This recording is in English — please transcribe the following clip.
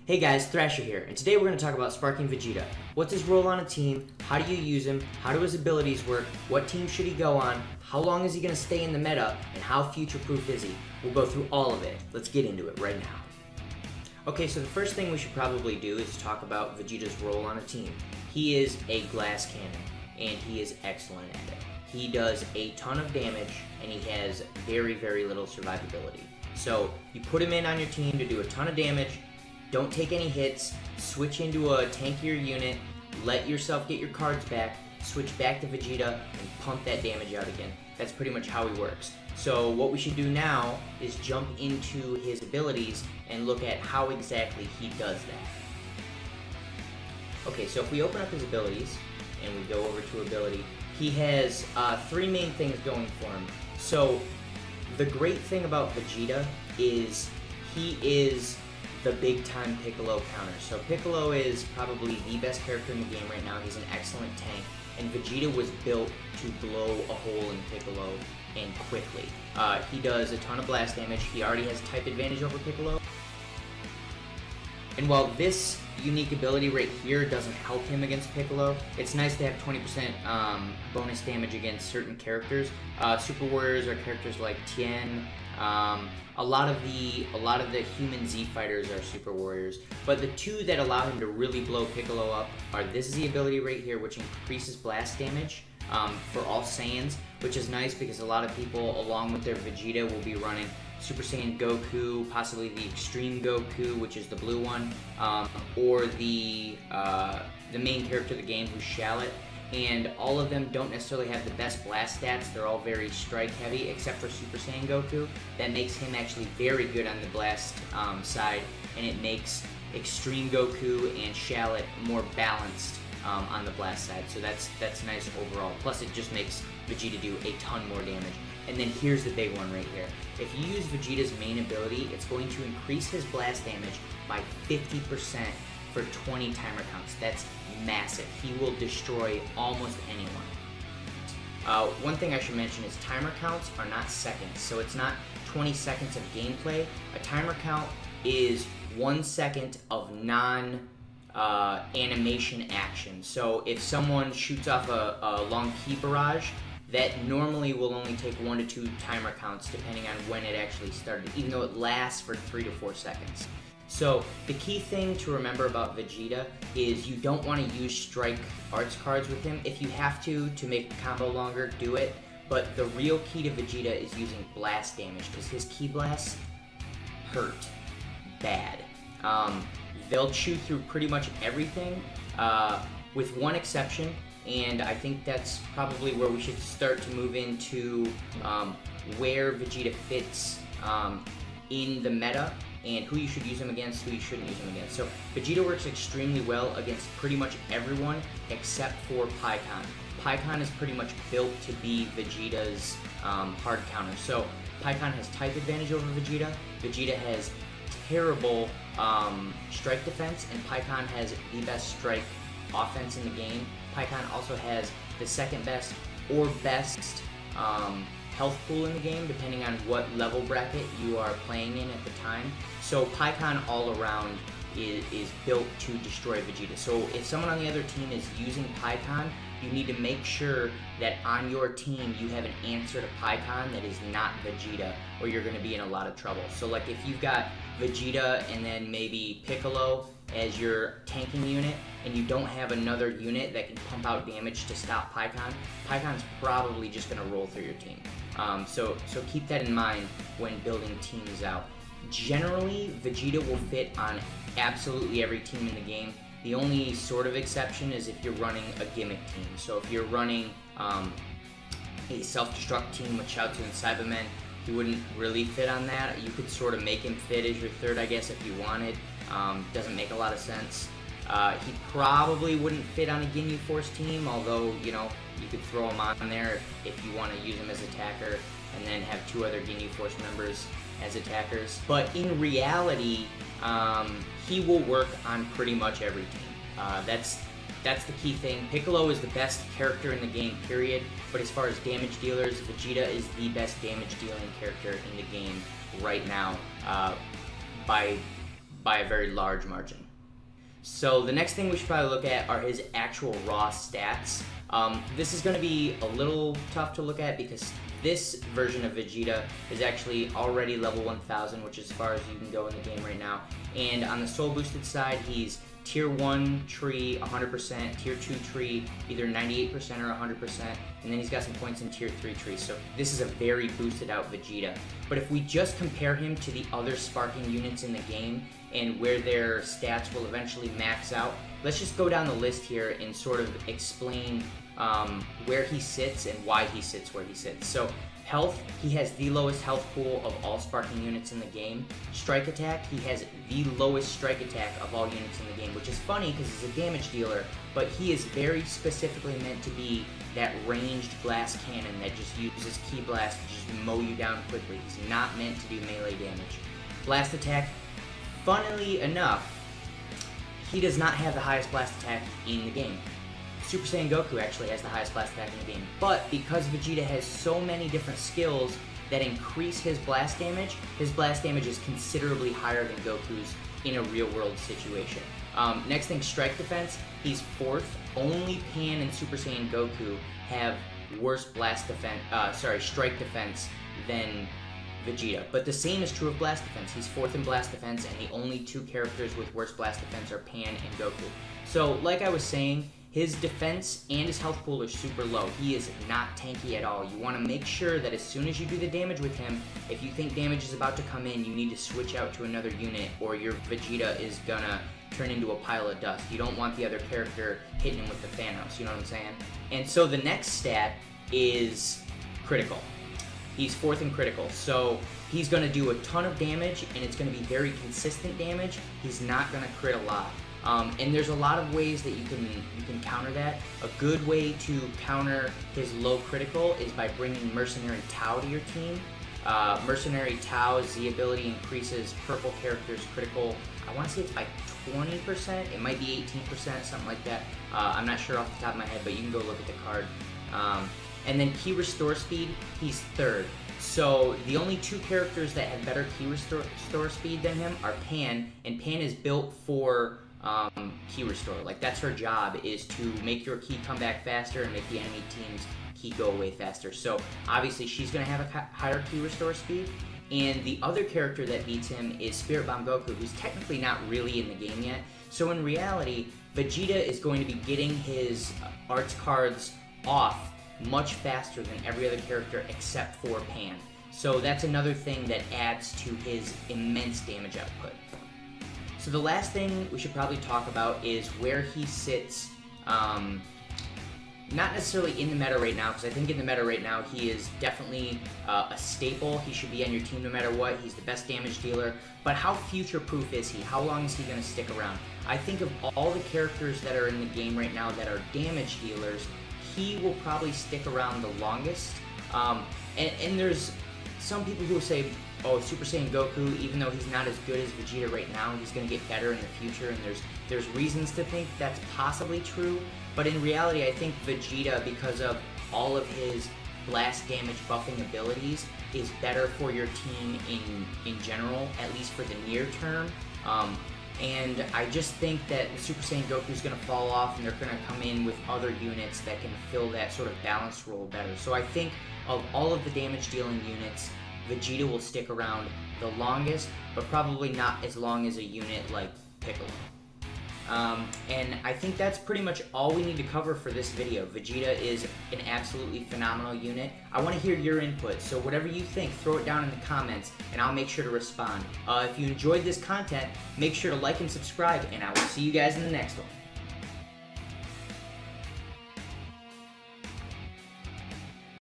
Hey guys, Thrasher here, and today we're going to talk about Sparking Vegeta. What's his role on a team, how do you use him, how do his abilities work, what team should he go on, how long is he going to stay in the meta, and how future-proof is he? We'll go through all of it. Let's get into it right now. Okay, so the first thing we should probably do is talk about Vegeta's role on a team. He is a glass cannon, and he is excellent at it. He does a ton of damage, and he has very, very little survivability. So you put him in on your team to do a ton of damage, don't take any hits, switch into a tankier unit, let yourself get your cards back, switch back to Vegeta, and pump that damage out again. That's pretty much how he works. So what we should do now is jump into his abilities and look at how exactly he does that. Okay, so if we open up his abilities and we go over to ability, he has three main things going for him. So the great thing about Vegeta is he is the big time Piccolo counter. So Piccolo is probably the best character in the game right now. He's an excellent tank, and Vegeta was built to blow a hole in Piccolo and quickly. He does a ton of blast damage. He already has type advantage over Piccolo. And while this unique ability right here doesn't help him against Piccolo, it's nice to have 20% bonus damage against certain characters. Super Warriors are characters like Tien. A lot of the human Z fighters are Super Warriors, but the two that allow him to really blow Piccolo up are this Z ability right here, which increases blast damage for all Saiyans, which is nice because a lot of people, along with their Vegeta, will be running Super Saiyan Goku, possibly the Extreme Goku, which is the blue one, or the main character of the game, who's Shallot. And all of them don't necessarily have the best blast stats. They're all very strike heavy, except for Super Saiyan Goku. That makes him actually very good on the blast side, and it makes Extreme Goku and Shallot more balanced on the blast side. So that's nice overall. Plus it just makes Vegeta do a ton more damage. And then here's the big one right here. If you use Vegeta's main ability, it's going to increase his blast damage by 50% for 20 timer counts. That's massive. He will destroy almost anyone. One thing I should mention is timer counts are not seconds, so it's not 20 seconds of gameplay. A timer count is 1 second of animation action. So if someone shoots off a long key barrage, that normally will only take 1 to 2 timer counts depending on when it actually started, even though it lasts for 3 to 4 seconds. So the key thing to remember about Vegeta is you don't want to use strike arts cards with him. If you have to make the combo longer, do it. But the real key to Vegeta is using blast damage, because his key blasts hurt bad. They'll chew through pretty much everything, with one exception, and I think that's probably where we should start to move into where Vegeta fits in the meta, and who you should use him against, who you shouldn't use him against. So Vegeta works extremely well against pretty much everyone except for Pikkon. Pikkon is pretty much built to be Vegeta's hard counter. So Pikkon has type advantage over Vegeta. Vegeta has terrible strike defense, and Pikkon has the best strike offense in the game. Pikkon also has the second best or best health pool in the game, depending on what level bracket you are playing in at the time. So Pikkon all around is built to destroy Vegeta. So if someone on the other team is using Pikkon, you need to make sure that on your team you have an answer to Pikkon that is not Vegeta, or you're going to be in a lot of trouble. So like if you've got Vegeta and then maybe Piccolo as your tanking unit, and you don't have another unit that can pump out damage to stop Pikkon, Pikkon's probably just going to roll through your team. So keep that in mind when building teams out. Generally, Vegeta will fit on absolutely every team in the game. The only sort of exception is if you're running a gimmick team. So if you're running a self-destruct team with Chaozu and Cybermen, he wouldn't really fit on that. You could sort of make him fit as your third, I guess, if you wanted. Doesn't make a lot of sense. He probably wouldn't fit on a Ginyu Force team, although, you know, you could throw him on there if you want to use him as attacker, and then have 2 other Ginyu Force members as attackers. But in reality, he will work on pretty much every team. That's the key thing. Piccolo is the best character in the game, period. But as far as damage dealers, Vegeta is the best damage dealing character in the game right now, by by a very large margin. So the next thing we should probably look at are his actual raw stats. This is going to be a little tough to look at because this version of Vegeta is actually already level 1000, which is as far as you can go in the game right now. And on the soul boosted side, he's Tier 1 tree 100%, Tier 2 tree either 98% or 100%, and then he's got some points in Tier 3 tree. So this is a very boosted out Vegeta. But if we just compare him to the other sparking units in the game and where their stats will eventually max out, let's just go down the list here and sort of explain where he sits and why he sits where he sits. So health, he has the lowest health pool of all sparking units in the game. Strike attack, he has the lowest strike attack of all units in the game, which is funny because he's a damage dealer, but he is very specifically meant to be that ranged blast cannon that just uses ki blast to just mow you down quickly. He's not meant to do melee damage. Blast attack, funnily enough, he does not have the highest blast attack in the game. Super Saiyan Goku actually has the highest blast attack in the game, but because Vegeta has so many different skills that increase his blast damage is considerably higher than Goku's in a real-world situation. Next thing, strike defense. He's 4th. Only Pan and Super Saiyan Goku have worse strike defense than Vegeta. But the same is true of blast defense. He's 4th in blast defense, and the only 2 characters with worse blast defense are Pan and Goku. So, like I was saying, his defense and his health pool are super low. He is not tanky at all. You want to make sure that as soon as you do the damage with him, if you think damage is about to come in, you need to switch out to another unit or your Vegeta is gonna turn into a pile of dust. You don't want the other character hitting him with the Thanos, you know what I'm saying? And so the next stat is critical. He's 4th in critical, so he's gonna do a ton of damage and it's gonna be very consistent damage. He's not gonna crit a lot. And there's a lot of ways that you can counter that. A good way to counter his low critical is by bringing Mercenary Tau to your team. Mercenary Tau's Z ability increases purple characters' critical, I want to say it's by 20%, it might be 18%, something like that. I'm not sure off the top of my head, but you can go look at the card. And then Ki Restore Speed, he's 3rd. So the only 2 characters that have better Ki Restore Speed than him are Pan, and Pan is built for Ki Restore. Like, that's her job, is to make your Ki come back faster and make the enemy team's Ki go away faster. So obviously she's going to have a higher Ki Restore speed. And the other character that beats him is Spirit Bomb Goku, who's technically not really in the game yet. So in reality, Vegeta is going to be getting his arts cards off much faster than every other character except for Pan. So that's another thing that adds to his immense damage output. So the last thing we should probably talk about is where he sits, not necessarily in the meta right now, because I think in the meta right now he is definitely a staple. He should be on your team no matter what. He's the best damage dealer. But how future-proof is he? How long is he going to stick around? I think of all the characters that are in the game right now that are damage dealers, he will probably stick around the longest. And there's some people who say, oh, Super Saiyan Goku, even though he's not as good as Vegeta right now, he's going to get better in the future, and there's reasons to think that's possibly true. But in reality, I think Vegeta, because of all of his blast damage buffing abilities, is better for your team in general, at least for the near term. And I just think that Super Saiyan Goku is going to fall off, and they're going to come in with other units that can fill that sort of balanced role better. So I think of all of the damage dealing units, Vegeta will stick around the longest, but probably not as long as a unit like Piccolo. And I think that's pretty much all we need to cover for this video. Vegeta is an absolutely phenomenal unit. I want to hear your input, so whatever you think, throw it down in the comments, and I'll make sure to respond. If you enjoyed this content, make sure to like and subscribe, and I will see you guys in the next one.